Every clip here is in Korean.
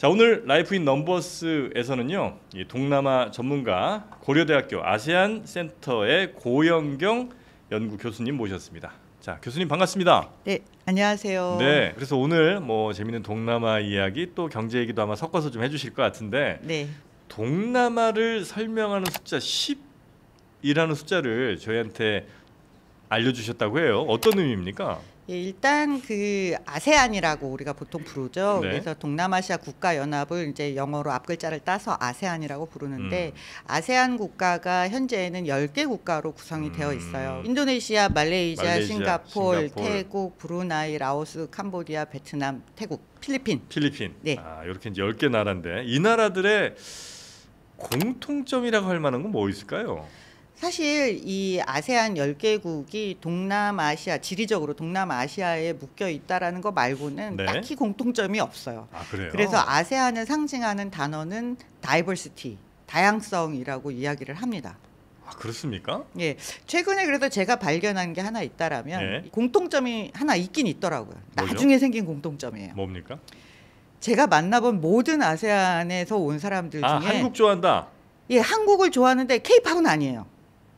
자, 오늘 라이프 인 넘버스에서는요, 이 동남아 전문가 고려대학교 아세안 센터의 고영경 연구 교수님 모셨습니다. 자, 교수님 반갑습니다. 네, 안녕하세요. 네, 그래서 오늘 뭐 재밌는 동남아 이야기 또 경제 얘기도 아마 섞어서 좀 해주실 것 같은데, 네, 동남아를 설명하는 숫자 10이라는 숫자를 저희한테 알려주셨다고 해요. 어떤 의미입니까? 예, 일단 그 아세안이라고 우리가 보통 부르죠. 네. 그래서 동남아시아 국가연합을 이제 영어로 앞글자를 따서 아세안이라고 부르는데 아세안 국가가 현재는 10개 국가로 구성이 되어 있어요. 인도네시아, 말레이시아, 싱가포르, 태국, 브루나이, 라오스, 캄보디아, 베트남, 태국, 필리핀. 네. 아, 이렇게 이제 10개 나라인데 이 나라들의 공통점이라고 할 만한 건 뭐 있을까요? 사실 이 아세안 10개국이 동남아시아, 지리적으로 동남아시아에 묶여 있다라는 거 말고는 네. 딱히 공통점이 없어요. 아, 그래요? 그래서 아세안을 상징하는 단어는 다이버시티, 다양성이라고 이야기를 합니다. 아, 그렇습니까? 예, 최근에 그래서 제가 발견한 게 하나 있다라면 네. 공통점이 하나 있긴 있더라고요. 뭐죠? 나중에 생긴 공통점이에요. 뭡니까? 제가 만나본 모든 아세안에서 온 사람들 중에 한국 좋아한다. 예, 한국을 좋아하는데 케이팝은 아니에요.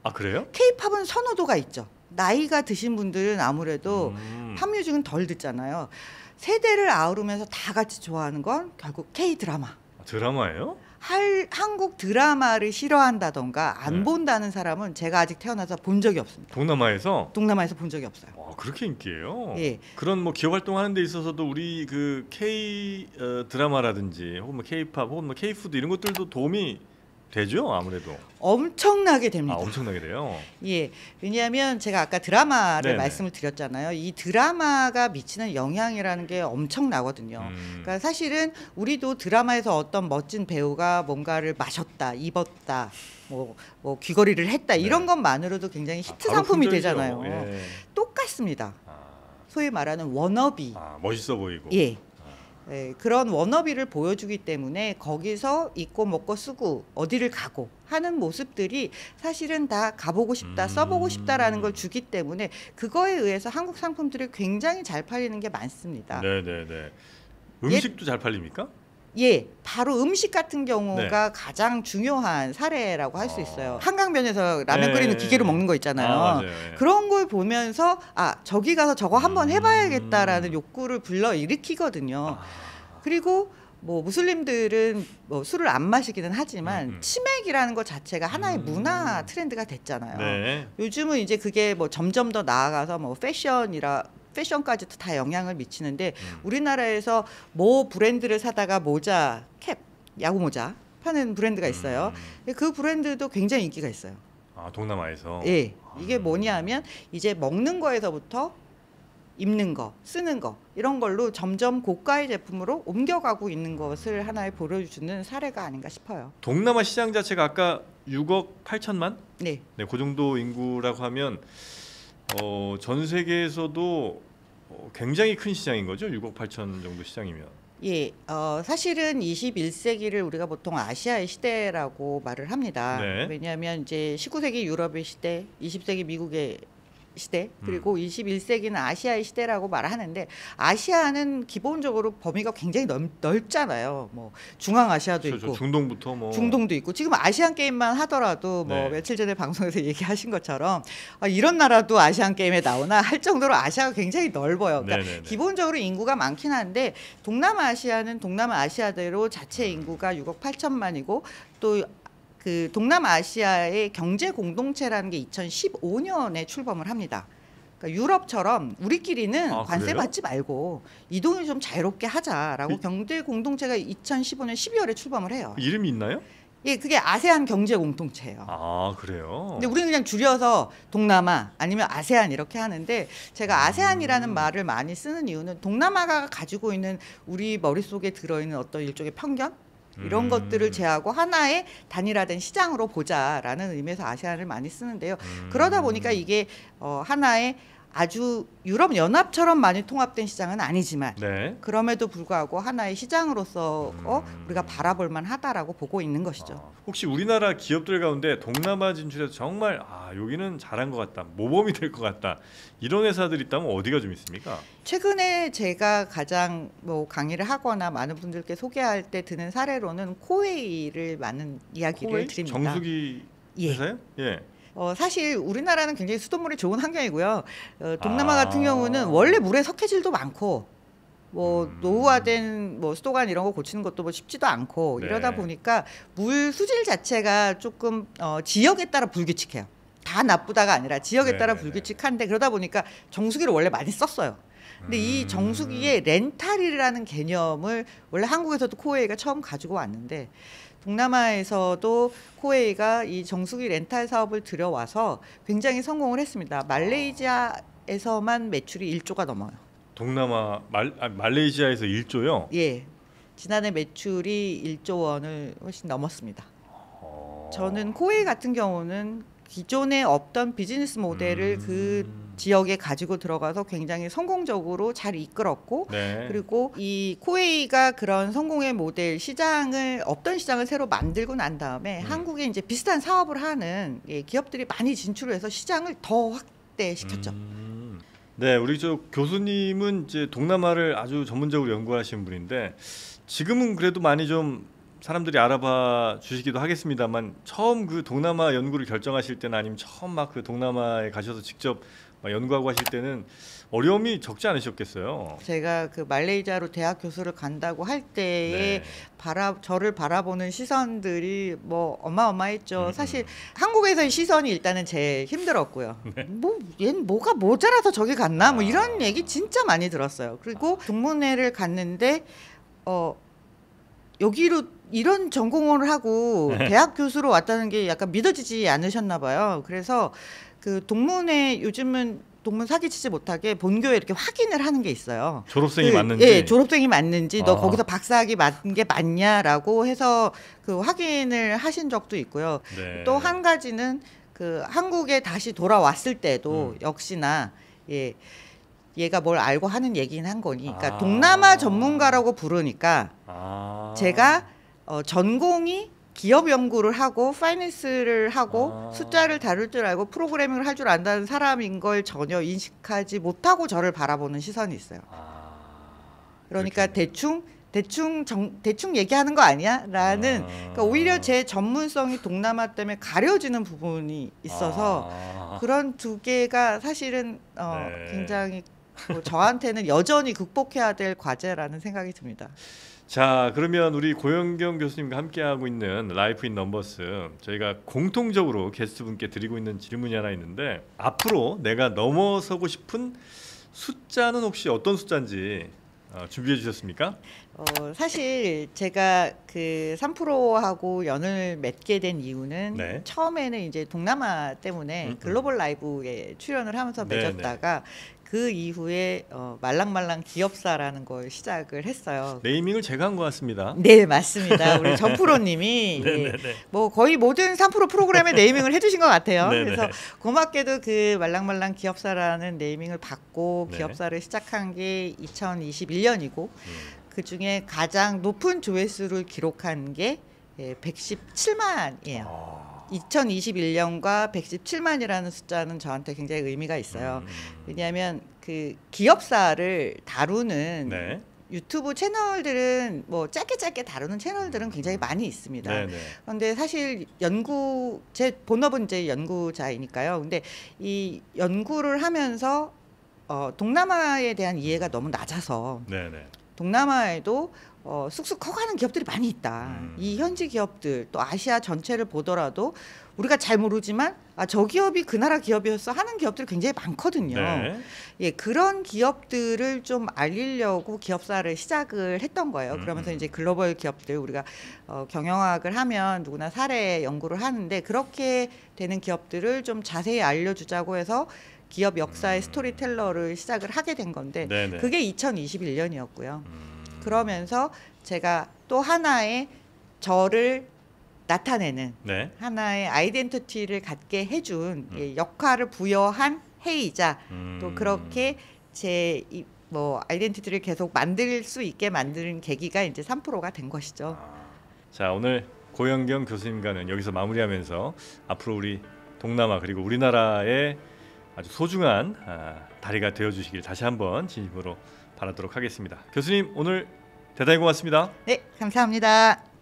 아, 그래요? 케이팝은 선호도가 있죠. 나이가 드신 분들은 아무래도 팝뮤직은 덜 듣잖아요. 세대를 아우르면서 다 같이 좋아하는 건 결국 K-드라마. 드라마예요? 한국 드라마를 싫어한다던가 안 네. 본다는 사람은 제가 아직 태어나서 본 적이 없습니다. 동남아에서? 동남아에서 본 적이 없어요. 와, 그렇게 인기예요? 예. 그런 뭐 기업 활동하는 데 있어서도 우리 그 K 드라마라든지 혹은 뭐 K-팝 혹은 뭐 K-푸드 이런 것들도 도움이 되죠, 아무래도. 엄청나게 됩니다. 아, 엄청나게 돼요. 예, 왜냐하면 제가 아까 드라마를 네네. 말씀을 드렸잖아요. 이 드라마가 미치는 영향이라는 게 엄청나거든요. 그러니까 사실은 우리도 드라마에서 어떤 멋진 배우가 뭔가를 마셨다, 입었다, 뭐 귀걸이를 했다 이런 네. 것만으로도 굉장히 히트 바로 상품이 품절이죠. 되잖아요. 예. 똑같습니다. 아, 소위 말하는 워너비. 멋있어 보이고. 예. 예, 그런 워너비를 보여주기 때문에 거기서 입고 먹고 쓰고 어디를 가고 하는 모습들이 사실은 다 가보고 싶다, 써보고 싶다라는 걸 주기 때문에 그거에 의해서 한국 상품들이 굉장히 잘 팔리는 게 많습니다. 네네네. 음식도 잘 팔립니까? 예, 바로 음식 같은 경우가 네. 가장 중요한 사례라고 할 수 있어요. 한강변에서 라면 끓이는 네. 기계로 먹는 거 있잖아요. 맞아요. 예. 그런 걸 보면서 저기 가서 저거 한번 해봐야겠다라는 욕구를 불러일으키거든요. 그리고 뭐 무슬림들은 뭐 술을 안 마시기는 하지만 치맥이라는 것 자체가 하나의 문화 트렌드가 됐잖아요. 네. 요즘은 이제 그게 뭐 점점 더 나아가서 뭐 패션까지도 다 영향을 미치는데 우리나라에서 뭐 브랜드를 사다가 모자, 캡, 야구 모자 파는 브랜드가 있어요. 그 브랜드도 굉장히 인기가 있어요. 아, 동남아에서. 예, 이게 뭐냐면 이제 먹는 거에서부터 입는 거, 쓰는 거 이런 걸로 점점 고가의 제품으로 옮겨가고 있는 것을 하나의 보여주는 사례가 아닌가 싶어요. 동남아 시장 자체가 아까 6억 8천만? 네. 네, 그 정도 인구라고 하면 전 세계에서도 굉장히 큰 시장인 거죠. 6억 8천 정도 시장이면. 예, 사실은 21세기를 우리가 보통 아시아의 시대라고 말을 합니다. 네. 왜냐하면 이제 19세기 유럽의 시대, 20세기 미국의 시대, 그리고 21세기는 아시아의 시대라고 말하는데 아시아는 기본적으로 범위가 굉장히 넓잖아요. 뭐 중앙아시아도 그렇죠. 있고 중동부터 뭐 중동도 있고 지금 아시안 게임만 하더라도 뭐 네. 며칠 전에 방송에서 얘기하신 것처럼 이런 나라도 아시안 게임에 나오나 할 정도로 아시아가 굉장히 넓어요. 그러니까 네네네. 기본적으로 인구가 많긴 한데 동남아시아는 동남아시아대로 자체 인구가 6억 8천만이고 또 그 동남아시아의 경제 공동체라는 게 2015년에 출범을 합니다. 그러니까 유럽처럼 우리끼리는 관세 그래요? 받지 말고 이동을 좀 자유롭게 하자라고 경제 공동체가 2015년 12월에 출범을 해요. 이름이 있나요? 예, 그게 아세안 경제 공동체예요. 아, 그래요? 근데 우리는 그냥 줄여서 동남아 아니면 아세안 이렇게 하는데 제가 아세안이라는 말을 많이 쓰는 이유는 동남아가 가지고 있는 우리 머릿속에 들어있는 어떤 일종의 편견? 이런 것들을 제하고 하나의 단일화된 시장으로 보자라는 의미에서 아세안을 많이 쓰는데요. 그러다 보니까 이게 하나의 아주 유럽 연합처럼 많이 통합된 시장은 아니지만 네. 그럼에도 불구하고 하나의 시장으로서 우리가 바라볼 만하다라고 보고 있는 것이죠. 혹시 우리나라 기업들 가운데 동남아 진출에서 정말 여기는 잘한 것 같다, 모범이 될 것 같다, 이런 회사들이 있다면 어디가 좀 있습니까? 최근에 제가 가장 뭐 강의를 하거나 많은 분들께 소개할 때 드는 사례로는 코웨이를 많은 이야기를 코웨이? 드립니다. 정수기 회사요? 예. 사실 우리나라는 굉장히 수돗물이 좋은 환경이고요. 동남아 같은 경우는 원래 물의 석회질도 많고 뭐 노후화된 뭐 수도관 이런 거 고치는 것도 뭐 쉽지도 않고 네. 이러다 보니까 물 수질 자체가 조금 지역에 따라 불규칙해요. 다 나쁘다가 아니라 지역에 따라 불규칙한데 그러다 보니까 정수기를 원래 많이 썼어요. 근데 이 정수기의 렌탈이라는 개념을 원래 한국에서도 코웨이가 처음 가지고 왔는데 동남아에서도 코웨이가 이 정수기 렌탈 사업을 들여와서 굉장히 성공을 했습니다. 말레이시아에서만 매출이 1조가 넘어요. 동남아 말레이시아에서 1조요? 예. 지난해 매출이 1조 원을 훨씬 넘었습니다. 저는 코웨이 같은 경우는 기존에 없던 비즈니스 모델을 그 지역에 가지고 들어가서 굉장히 성공적으로 잘 이끌었고 네. 그리고 이 코웨이가 그런 성공의 모델 시장을 없던 시장을 새로 만들고 난 다음에 한국에 이제 비슷한 사업을 하는 기업들이 많이 진출해서 시장을 더 확대시켰죠. 네, 우리 저 교수님은 이제 동남아를 아주 전문적으로 연구하시는 분인데 지금은 그래도 많이 좀 사람들이 알아봐 주시기도 하겠습니다만 처음 그 동남아 연구를 결정하실 때나 아니면 처음 막 그 동남아에 가셔서 직접 막 연구하고 하실 때는 어려움이 적지 않으셨겠어요. 제가 그 말레이시아로 대학 교수를 간다고 할 때에 저를 바라보는 시선들이 뭐 어마어마했죠. 사실 한국에서의 시선이 일단은 제일 힘들었고요. 뭐 얘는 뭐가 모자라서 저기 갔나? 뭐 이런 얘기 진짜 많이 들었어요. 그리고 동문회를 갔는데 여기로 이런 전공을 하고 대학 교수로 왔다는 게 약간 믿어지지 않으셨나 봐요. 그래서 그 동문회 요즘은 동문 사기치지 못하게 본교에 이렇게 확인을 하는 게 있어요. 졸업생이 맞는지. 예, 졸업생이 맞는지 너 거기서 박사학위 맞은 게 맞냐라고 해서 그 확인을 하신 적도 있고요. 네. 또 한 가지는 그 한국에 다시 돌아왔을 때도 역시나 얘가 뭘 알고 하는 얘기는 한 거니. 그러니까 동남아 전문가라고 부르니까 제가 전공이 기업 연구를 하고 파이낸스를 하고 숫자를 다룰 줄 알고 프로그래밍을 할 줄 안다는 사람인 걸 전혀 인식하지 못하고 저를 바라보는 시선이 있어요. 그러니까 대충 얘기하는 거 아니야? 라는 그러니까 오히려 제 전문성이 동남아 때문에 가려지는 부분이 있어서 그런 두 개가 사실은 굉장히 저한테는 여전히 극복해야 될 과제라는 생각이 듭니다. 자, 그러면 우리 고영경 교수님과 함께하고 있는 라이프 인 넘버스, 저희가 공통적으로 게스트분께 드리고 있는 질문이 하나 있는데 앞으로 내가 넘어서고 싶은 숫자는 혹시 어떤 숫자인지 준비해 주셨습니까? 사실 제가 그 3프로하고 연을 맺게 된 이유는 처음에는 이제 동남아 때문에 글로벌 라이브에 출연을 하면서 맺었다가 그 이후에 말랑말랑 기업사라는 걸 시작을 했어요. 네이밍을 제가 한 것 같습니다. 네, 맞습니다. 우리 전 프로님이 뭐 거의 모든 3프로 프로그램에 네이밍을 해주신 것 같아요. 그래서 고맙게도 그 말랑말랑 기업사라는 네이밍을 받고 기업사를 시작한 게 2021년이고 그 중에 가장 높은 조회수를 기록한 게 117만이에요. 2021년과 117만이라는 숫자는 저한테 굉장히 의미가 있어요. 왜냐하면 그 기업사를 다루는 유튜브 채널들은 뭐 짧게 다루는 채널들은 굉장히 많이 있습니다. 그런데 사실 제 본업은 이제 연구자이니까요. 근데 이 연구를 하면서 동남아에 대한 이해가 너무 낮아서 동남아에도 쑥쑥 커가는 기업들이 많이 있다. 이 현지 기업들 또 아시아 전체를 보더라도 우리가 잘 모르지만 저 기업이 그 나라 기업이었어 하는 기업들이 굉장히 많거든요. 그런 기업들을 좀 알리려고 기업사를 시작을 했던 거예요. 그러면서 이제 글로벌 기업들 우리가 경영학을 하면 누구나 사례 연구를 하는데 그렇게 되는 기업들을 좀 자세히 알려주자고 해서 기업 역사의 스토리텔러를 시작을 하게 된 건데 그게 2021년이었고요. 그러면서 제가 또 하나의 저를 나타내는 하나의 아이덴티티를 갖게 해준 역할을 부여한 해이자 또 그렇게 제 뭐 아이덴티티를 계속 만들 수 있게 만드는 계기가 이제 3프로가 된 것이죠. 자, 오늘 고영경 교수님과는 여기서 마무리하면서 앞으로 우리 동남아 그리고 우리나라의 아주 소중한 다리가 되어주시길 다시 한번 진심으로 바라도록 하겠습니다. 교수님 오늘 대단히 고맙습니다. 네, 감사합니다.